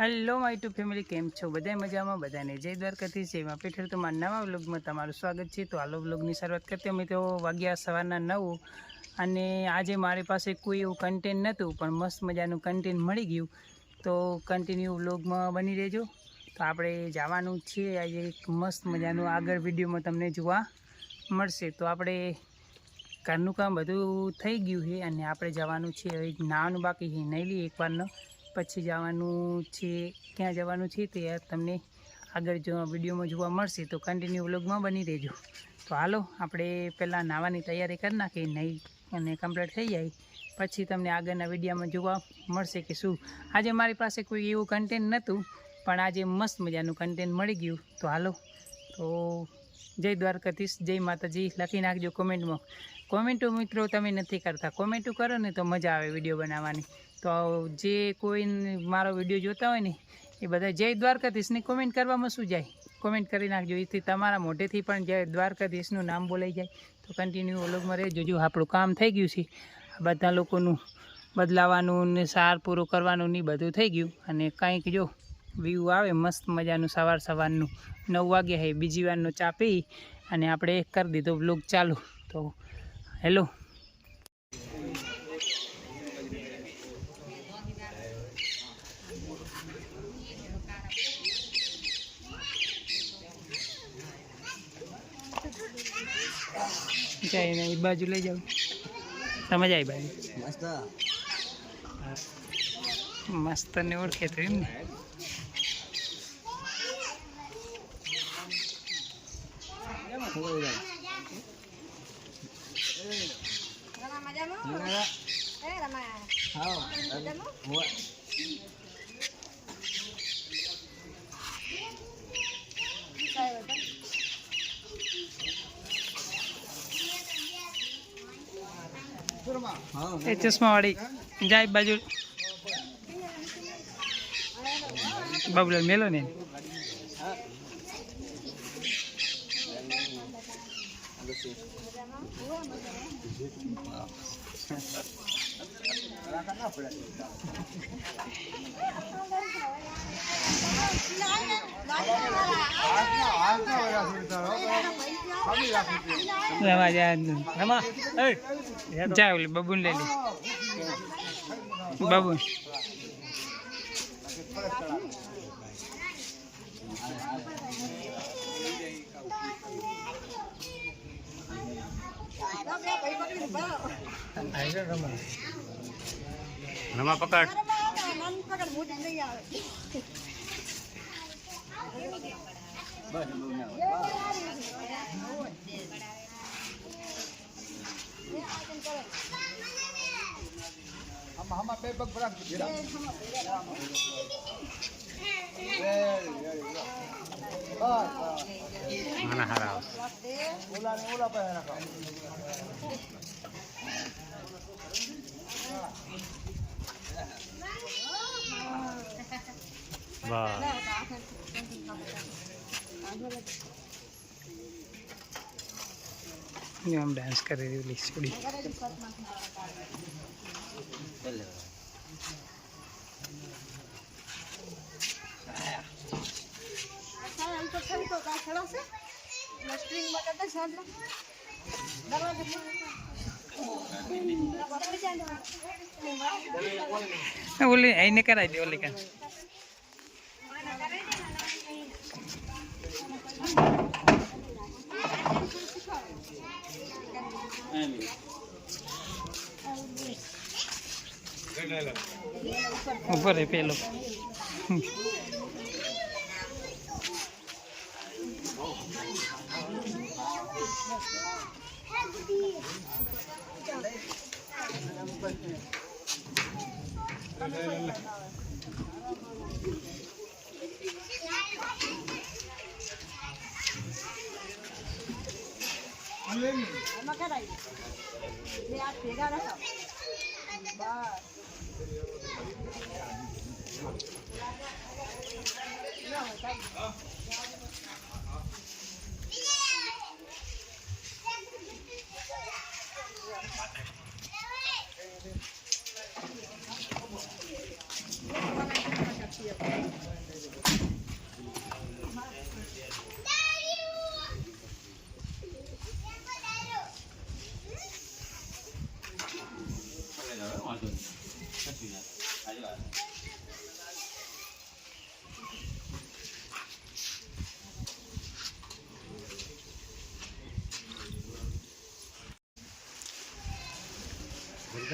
Hello my two family, કેમ છો? બધા મજામાં? બધાને જય દ્વારકાથી છે એમાં પીઠળ તો મારા નવા વ્લોગમાં તમારું સ્વાગત છે। તો હાલો વ્લોગની શરૂઆત કરતી અમે તો વાગ્યા સવારના 9 અને આજે મારી પાસે કોઈ એવું કન્ટેન્ટ નહોતું, પણ મસ્ત મજાનું કન્ટેન્ટ મળી ગયું। તો કન્ટિન્યુ વ્લોગમાં બની રહેજો। તો આપણે જવાનું છે આજે એક મસ્ત મજાનું આગળ વિડીયોમાં તમને જોવા મળશે। તો આપણે ઘરનું કામ બધું થઈ ગયું છે અને આપણે જવાનું છે, હવે નાવાનું બાકી છે, નહીં લઈએ એકવારનો પછી જવાનું છે। ક્યાં જવાનું છે તે તમને આગળ જો વિડીયોમાં જોવા મળશે, તો કન્ટિન્યુ વ્લોગમાં બની રહેજો। તો હાલો આપણે પહેલાં નાહવાની તૈયારી કરી નાખીએ, નહીં અને કમ્પ્લીટ થઈ જાય પછી તમને આગળના વિડીયોમાં જોવા મળશે કે શું। આજે મારી પાસે કોઈ એવું કન્ટેન્ટ નહોતું, પણ આજે મસ્ત મજાનું કન્ટેન્ટ મળી ગયું। તો હાલો, તો જય દ્વારકાધીશ, જય માતાજી લખી નાખજો કોમેન્ટમાં। કોમેન્ટો મિત્રો તમે નથી કરતા, કોમેન્ટો કરો ને તો મજા આવે વિડીયો બનાવવાની। તો જે કોઈ મારો વિડીયો જોતા હોય ને એ બધા જય દ્વારકાધીશની કોમેન્ટ કરવામાં શું જાય, કોમેન્ટ કરી નાખજો। એથી તમારા મોઢેથી પણ જય દ્વારકાધીશનું નામ બોલાઈ જાય। તો કન્ટિન્યુ વ્લોગમાં રહેજો। જો આપણું કામ થઈ ગયું છે, આ બધા લોકોનું બદલાવાનું ને સાર પૂરું કરવાનું ને બધું થઈ ગયું, અને કંઈક જો વ્યૂ આવે મસ્ત મજાનું સવારનું 9 વાગ્યા છે, બીજી વારનો ચા પી અને આપણે કરી દીધો વ્લોગ ચાલુ। તો હેલો, જાય ને એ બાજુ લઈ જાવ, સમજ આવી બાજુ મસ્ત ને ઓળખે તો એમ ને। એ ચશ્મા વાળી જાય બાજુ, બાબુલાલ મેલો ને જાય ઓલી બબુન લઈ લે, બબુન रमा પકડ mana harap हम डांस कर रहे हैं छोड़ी बोले आईने कराई दे बोले का ऊपर है पेलो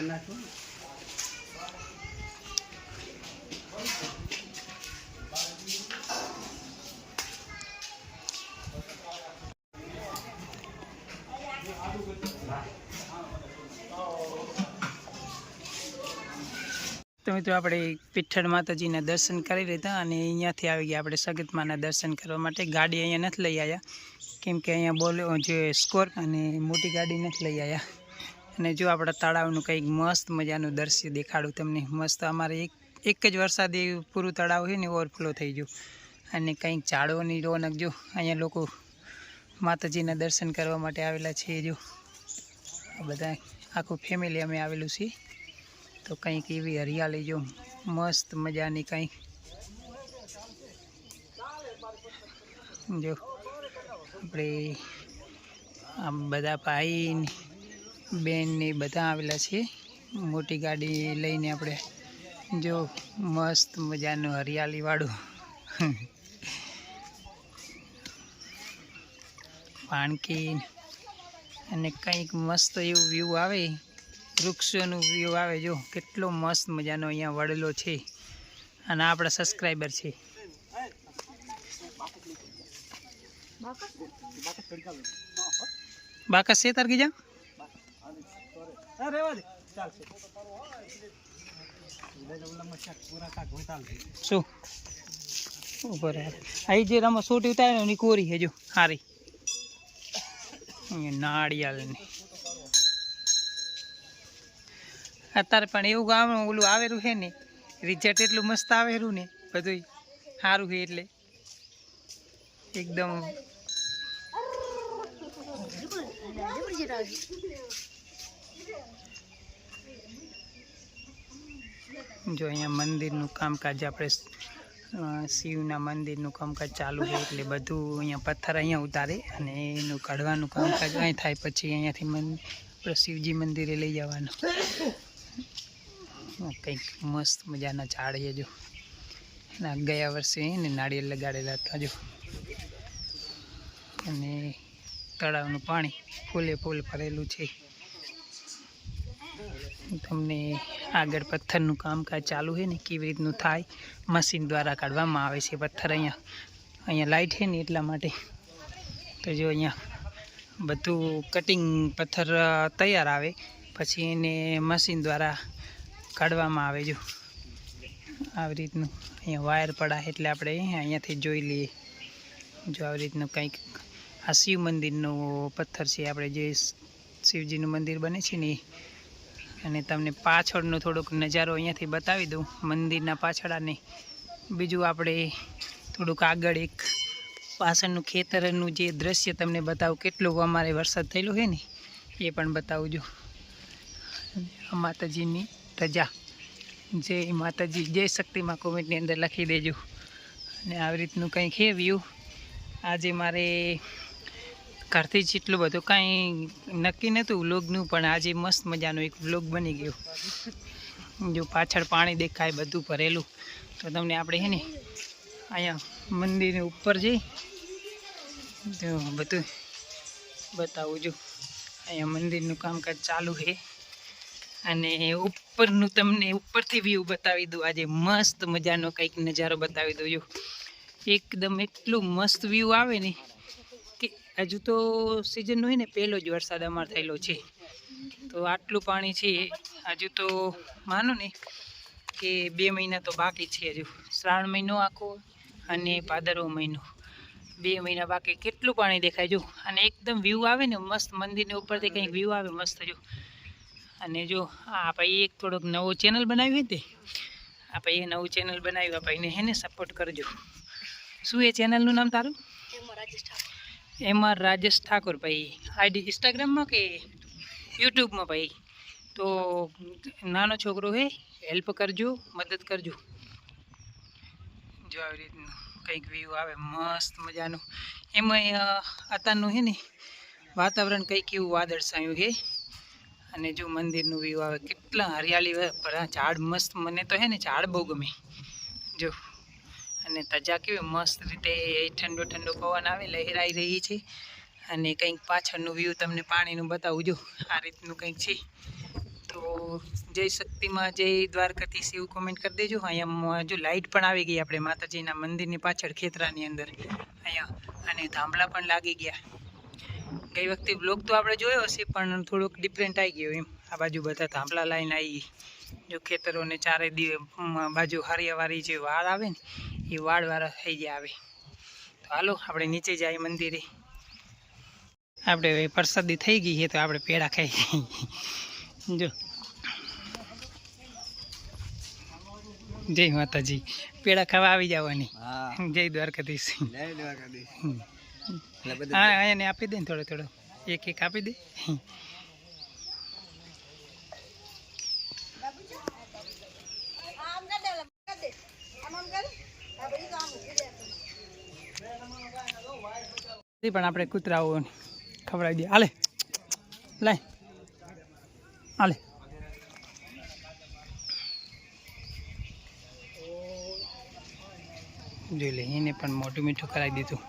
તો મિત્રો આપણે પીઠળ માતાજીના દર્શન કરી લીધા અને અહીંયાથી આવી ગયા આપણે સગતમાના દર્શન કરવા માટે. ગાડી અહીંયા નથી લઈ આવ્યા કેમ કે અહીંયા બોલો જે સ્કોર્પ અને મોટી ગાડી નથી લઈ આવ્યા. અને જો આપણા તળાવનું કંઈક મસ્ત મજાનું દ્રશ્ય દેખાડું તમને. મસ્ત અમારે એક જ વરસાદ પૂરું તળાવ છે ને ઓવરફ્લો થઈ ગયું. અને કંઈક ઝાડોની રોનક જો અહીંયા લોકો માતાજીના દર્શન કરવા માટે આવેલા છે. જો આ બધા આખું ફેમિલી અમે આવેલું છીએ. તો કંઈક એવી હરિયાળી જો મસ્ત મજાની કંઈક જો આપણે આમ બધા ભાઈ બેન ને બધા આવેલા છીએ મોટી ગાડી લઈને. આપણે જો મસ્ત મજાનું હરિયાળીવાળું પાણકી અને કંઈક મસ્ત એવું વ્યૂ આવે, વૃક્ષોનું વ્યૂ આવે. જો કેટલો મસ્ત મજાનો અહીંયા વડલો છે અને આપણા સબસ્ક્રાઈબર છે. બાકસ છે તાર ગીજા શું ઉપર અહીં જે રમો સોટી ઉતારે એની કોરી છે જો હારી નાળિયાળની. અત્યારે પણ એવું ગામ ઓલું આવેલું છે ને રિઝલ્ટ એટલું મસ્ત આવેલું ને બધું સારું છે એટલે એકદમ જો અહીંયા મંદિરનું કામકાજ આપણે શિવના મંદિરનું કામકાજ ચાલુ છે એટલે બધું અહીંયા પથ્થર અહીંયા ઉતારે અને એનું કાઢવાનું કામકાજ અહીં થાય. પછી અહીંયાથી આપણે શિવજી મંદિરે લઈ જવાનું. કંઈક મસ્ત મજાના ઝાડ છે જો. ના ગયા વર્ષે ને નાળિયેર લગાડેલા હતા જો. અને તળાવનું પાણી ફૂલે ફૂલ ભરેલું છે. તમને આગળ પથ્થરનું કામકાજ ચાલુ છે ને કેવી રીતનું થાય મશીન દ્વારા કાઢવામાં આવે છે પથ્થર. અહીંયા લાઇટ છે ને એટલા માટે. તો જો અહીંયા બધું કટિંગ પથ્થર તૈયાર આવે પછી એને મશીન દ્વારા કાઢવામાં આવે. જો આવી રીતનું અહીંયા વાયર પડા એટલે આપણે અહીંયાથી જોઈ લઈએ. જો આવી રીતનું કંઈક આ શિવ મંદિરનો પથ્થર છે આપણે જે શિવજીનું મંદિર બને છે ને. અને તમને પાછળનો થોડોક નજારો અહીંયાથી બતાવી દઉં મંદિરના પાછળ. અને બીજું આપણે થોડુંક આગળ એક પાછળનું ખેતરનું જે દ્રશ્ય તમને બતાવું. કેટલો અમારે વરસાદ થયેલો છે ને એ પણ બતાવજો. માતાજીની ધજા જય માતાજી જય શક્તિમાં કોમેન્ટની અંદર લખી દેજો. અને આવી રીતનું કંઈક છે વ્યૂ. આજે મારે ઘરથી જ એટલું બધું કાંઈ નક્કી નહોતું વ્લોગનું પણ આજે મસ્ત મજાનો એક વ્લોગ બની ગયો. જો પાછળ પાણી દેખાય બધું ભરેલું. તો તમને આપણે છે ને અહીંયા મંદિરની ઉપર જઈ તો બધું બતાવું. જો અહીંયા મંદિરનું કામકાજ ચાલુ છે અને ઉપરનું તમને ઉપરથી વ્યૂ બતાવી દઉં. આજે મસ્ત મજાનો કંઈક નજારો બતાવી દઉં. જો એકદમ એટલું મસ્ત વ્યૂ આવે ને કે હજુ તો સિઝનનો હોય ને પહેલો જ વરસાદ અમારે થયેલો છે. તો આટલું પાણી છે હજુ તો માનો ને કે 2 મહિના તો બાકી છે. હજુ શ્રાવણ મહિનો આખો અને ભાદરવો મહિનો 2 મહિના બાકી. કેટલું પાણી દેખાય જો. અને એકદમ વ્યૂ આવે ને મસ્ત મંદિરની ઉપરથી કંઈક વ્યૂ આવે મસ્ત જો. અને જો આ ભાઈ એક થોડોક નવો ચેનલ બનાવ્યું તે આ ભાઈએ નવું ચેનલ બનાવ્યું. આ ભાઈને હે ને સપોર્ટ કરજો. શું એ ચેનલનું નામ તારું? એમાં રાજેશ ઠાકોર ભાઈ. આઈડી ઇન્સ્ટાગ્રામમાં કે યુટ્યુબમાં ભાઈ. તો નાનો છોકરો હે હેલ્પ કરજો મદદ કરજો. જો આવી રીતનું કંઈક વ્યૂ આવે મસ્ત મજાનું. એમાં અત્યારનું હે ને વાતાવરણ કંઈક એવું વાદળછાયું છે. અને જો મંદિરનું વ્યૂ આવે કેટલા હરિયાળી ભરા ઝાડ મસ્ત. મને તો હે ને ઝાડ બહુ ગમે જો. અને તજા કેવી મસ્ત રીતે ઠંડો ઠંડો પવન આવે લહેરાઈ રહી છે. અને કંઈક પાછળનું વ્યૂ તમને પાણીનું બતાવું જો. આ રીતનું કંઈક છે. તો જય શક્તિમાં જય દ્વારકાધીશ એવું કોમેન્ટ કરી દેજો. અહીંયા જો લાઇટ પણ આવી ગઈ આપણે માતાજીના મંદિરની પાછળ ખેતરાની અંદર અહીંયા, અને થાંભલા પણ લાગી ગયા. ગઈ વખતે બ્લોગ તો આપણે જોયો હશે પણ થોડોક ડિફરન્ટ આવી ગયો એમ. આ બાજુ બધા થાંભલા લાઈન આવી, જો ખેતરોને ચારે બાજુ હરિયાવાળી જે વાળ આવે ને એ વાળવાળા થઈ ગયા આવે. તો હાલો આપણે નીચે જાય મંદિરે. આપણે હવે પ્રસાદી થઈ ગઈ છે તો આપણે પેડા ખાઈ જો. જય માતાજી, પેડા ખાવા આવી જવાની. જય દ્વારકાધીશ. હા એને આપી દે ને થોડો થોડો, એક એક આપી દે. પણ આપણે કૂતરાઓ ખવડાવી દઈએ. હાલે લાય, હાલે. જોઈ લે, એને પણ મોટું મીઠું કરાવી દીધું.